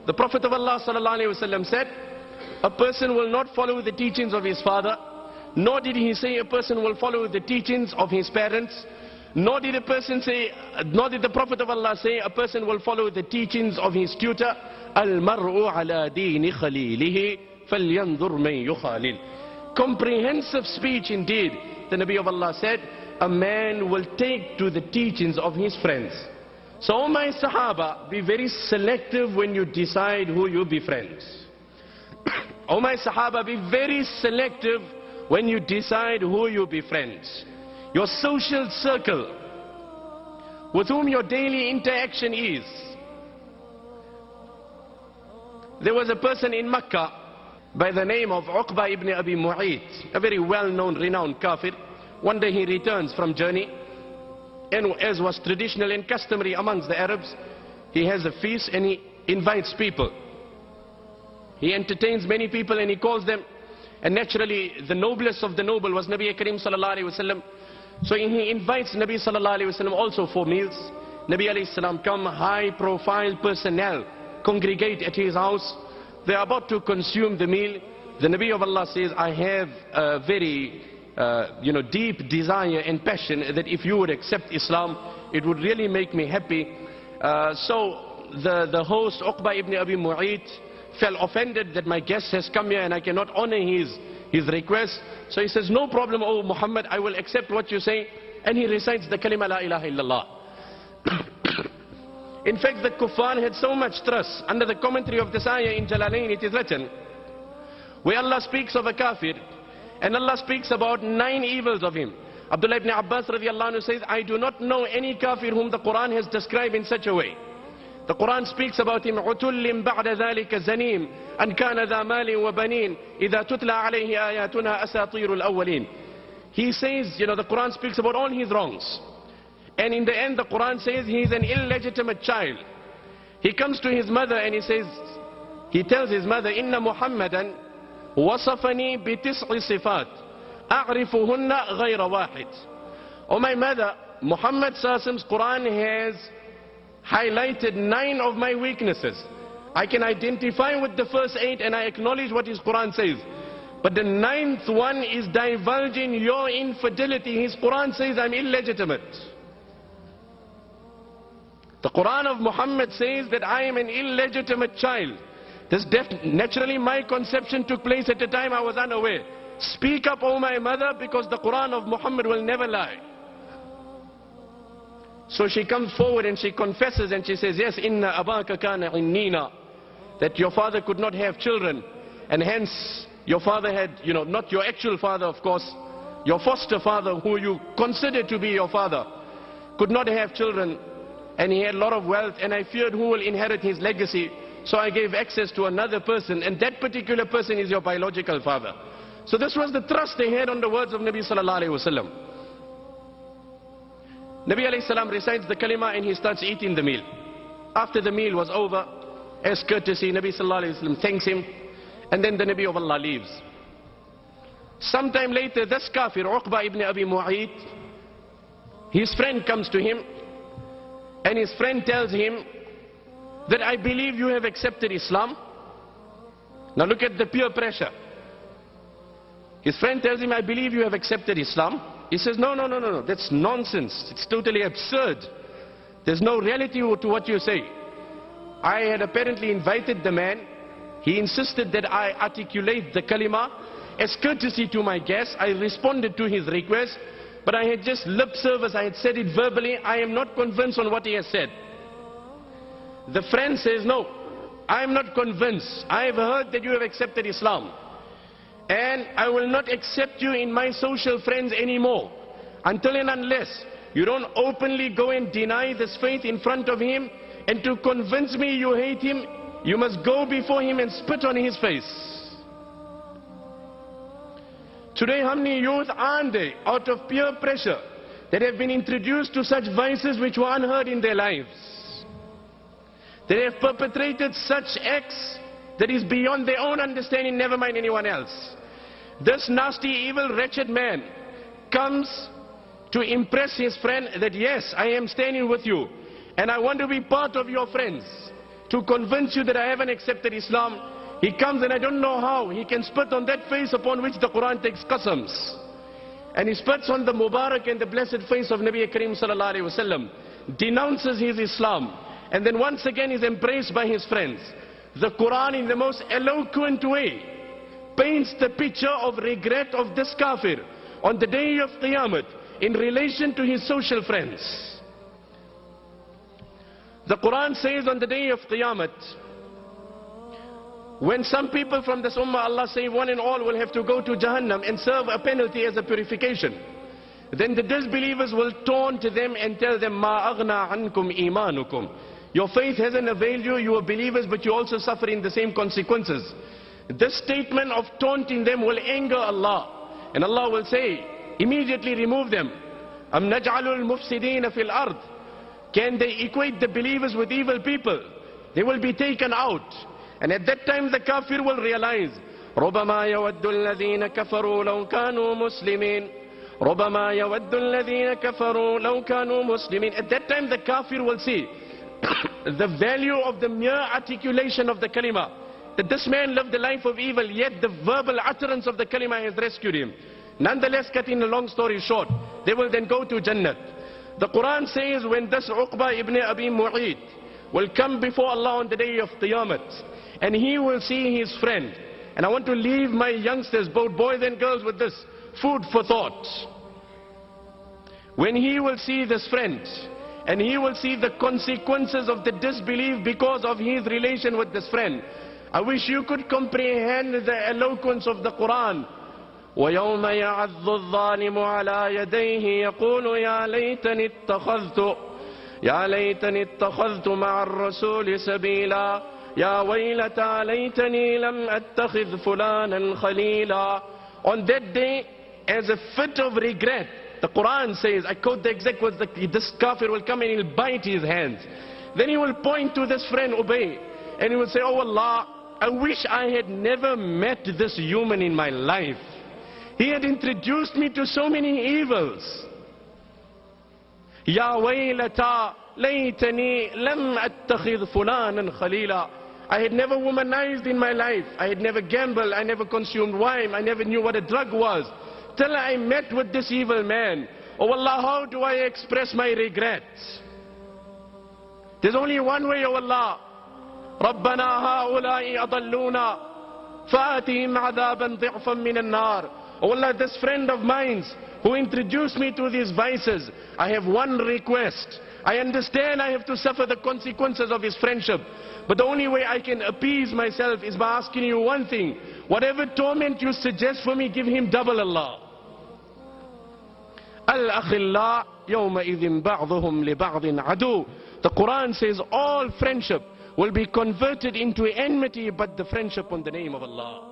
The Prophet of Allah sallallahu alaihi wasallam said, a person will not follow the teachings of his father, nor did he say a person will follow the teachings of his parents, nor did the Prophet of Allah say a person will follow the teachings of his tutor. Al-mar'u ala deeni khalilihi falyanzur man yukhalil. Comprehensive speech indeed. The Nabi of Allah said, a man will take to the teachings of his friends. So, O my Sahaba, be very selective when you decide who you befriend. O my Sahaba, be very selective when you decide who you befriend. Your social circle, with whom your daily interaction is. There was a person in Makkah by the name of Uqba ibn Abi Mu'ayt, a very well-known, renowned kafir. One day he returns from journey, and as was traditional and customary amongst the Arabs, he has a feast and he invites people. He entertains many people and he calls them, and naturally the noblest of the noble was Nabi Karim sallallahu alaihi wasallam. So he invites Nabi sallallahu alaihi wasallam also for meals. Nabi alayhi salam come, high profile personnel congregate at his house. They are about to consume the meal. The Nabi of Allah says, I have a very deep desire and passion that if you would accept Islam, it would really make me happy. So the host, Uqba ibn Abi Mu'ayt, felt offended that my guest has come here and I cannot honor his request. So he says, no problem, O Muhammad, I will accept what you say. And he recites the kalima la ilaha illallah. In fact, the kuffar had so much trust. Under the commentary of this ayah in Jalalain, it is written, where Allah speaks of a kafir, and Allah speaks about 9 evils of him. Abdullah ibn Abbas radiallahu anhu says, I do not know any kafir whom the Quran has described in such a way. The Quran speaks about him, عُتُلٍ بَعْدَ ذَلِكَ زَنِيمٍ أَنْ كَانَ ذَا مَالٍ وَبَنِينَ إِذَا تُتْلَى عَلَيْهِ آيَاتُنَا أَسَاطِيرُ الْأَوَّلِينَ. He says, the Quran speaks about all his wrongs. And in the end, the Quran says he is an illegitimate child. He comes to his mother and he tells his mother, Inna Muhammadan wasafani bi tis'i sifat a'rifuhunna ghayra wahid. Oh my mother, Muhammad Sallallahu Quran has highlighted 9 of my weaknesses. I can identify with the first 8 and I acknowledge what his Quran says. But the 9th one is divulging your infidelity. His Quran says I'm illegitimate. The Quran of Muhammad says that I am an illegitimate child. This naturally my conception took place at a time I was unaware. Speak up, O my mother, because the Quran of Muhammad will never lie. So she comes forward and she confesses and she says, yes, inna abaka kana innina, that your father could not have children, and hence your father had, not your actual father, of course, your foster father, who you consider to be your father, could not have children, and he had a lot of wealth, and I feared who will inherit his legacy, so I gave access to another person, and that particular person is your biological father. So this was the trust they had on the words of Nabi sallallahu alaihi wasallam. Nabi alayhi salam recites the kalima and he starts eating the meal. After the meal was over, as courtesy, Nabi sallallahu alaihi wasallam thanks him, and then the Nabi of Allah leaves. Sometime later, this kafir, Uqba ibn Abi Mu'ayt, his friend comes to him, and his friend tells him that I believe you have accepted Islam. Now look at the peer pressure. His friend tells him, I believe you have accepted Islam. He says, no, that's nonsense. It's totally absurd. There's no reality to what you say. I had apparently invited the man. He insisted that I articulate the kalima. As courtesy to my guest, I responded to his request. But I had just lip service, I had said it verbally. I am not convinced on what he has said. The friend says, no, I am not convinced. I have heard that you have accepted Islam. And I will not accept you in my social friends anymore. Until and unless you don't openly go and deny this faith in front of him. And to convince me you hate him, you must go before him and spit on his face. Today, how many youth aren't they, out of peer pressure, that have been introduced to such vices which were unheard in their lives? They have perpetrated such acts that is beyond their own understanding, never mind anyone else. This nasty, evil, wretched man comes to impress his friend that yes, I am standing with you and I want to be part of your friends. to convince you that I haven't accepted Islam, he comes and I don't know how, he can spit on that face upon which the Quran takes qasams. And he spits on the Mubarak and the blessed face of Nabi Kareem sallallahu alayhi wasallam, denounces his Islam, and then once again is embraced by his friends. The Quran in the most eloquent way paints the picture of regret of this kafir on the day of Qiyamah in relation to his social friends. The Quran says on the day of Qiyamah, when some people from this ummah, Allah say one and all will have to go to Jahannam and serve a penalty as a purification, then the disbelievers will taunt them and tell them, Ma aghna ankum imanukum. Your faith hasn't availed you, you are believers, but you also suffering the same consequences. This statement of taunting them will anger Allah. And Allah will say, immediately remove them. Am naj'alul mufsideen fil ard. Can they equate the believers with evil people? They will be taken out. And at that time the kafir will realize, ربما يود الذين كفروا لو كانوا مسلمين. ربما يود الذين كفروا لو كانوا مسلمين. At that time the kafir will see the value of the mere articulation of the kalima. That this man lived a life of evil, yet the verbal utterance of the kalima has rescued him. Nonetheless, cutting a long story short, they will then go to Jannah. The Quran says when this Uqba ibn Abi Mu'ayt will come before Allah on the day of Qiyamah, and he will see his friend. And I want to leave my youngsters, both boys and girls, with this food for thought. When he will see this friend, and he will see the consequences of the disbelief because of his relation with this friend, I wish you could comprehend the eloquence of the Quran. وَيَوْمَ يَعَضُّ الظَّالِمُ عَلَى يَدَيْهِ يَقُولُ يَا لَيْتَنِي اتَّخَذْتُ مَعَ الرَّسُولِ سَبِيلًا يَا وَيْلَتَى لَيْتَنِي لَمْ أَتَّخِذْ فُلَانًا خَلِيلًا. On that day, as a fit of regret, the Quran says, I quote the exact words, this kafir will come and he'll bite his hands. Then he will point to this friend Ubay, and he will say, oh Allah, I wish I had never met this human in my life. He had introduced me to so many evils. Ya waylata laytani lam attakhidh fulanan khalila. I had never womanized in my life. I had never gambled. I never consumed wine. I never knew what a drug was, till I met with this evil man. Oh Allah, how do I express my regrets? There's only one way, oh Allah. رَبَّنَا هَؤُلَاءِ أَضَلُّونَا فَآتِهِمْ عَذَابًا ضِعْفًا مِنَ النَّارِ. Oh Allah, this friend of mine who introduced me to these vices, I have one request. I understand I have to suffer the consequences of his friendship, but the only way I can appease myself is by asking you one thing. Whatever torment you suggest for me, give him double, Allah. Al-akhillah yawma'idhin ba'dhuhum li ba'dhin adu. The Quran says all friendship will be converted into enmity but the friendship on the name of Allah.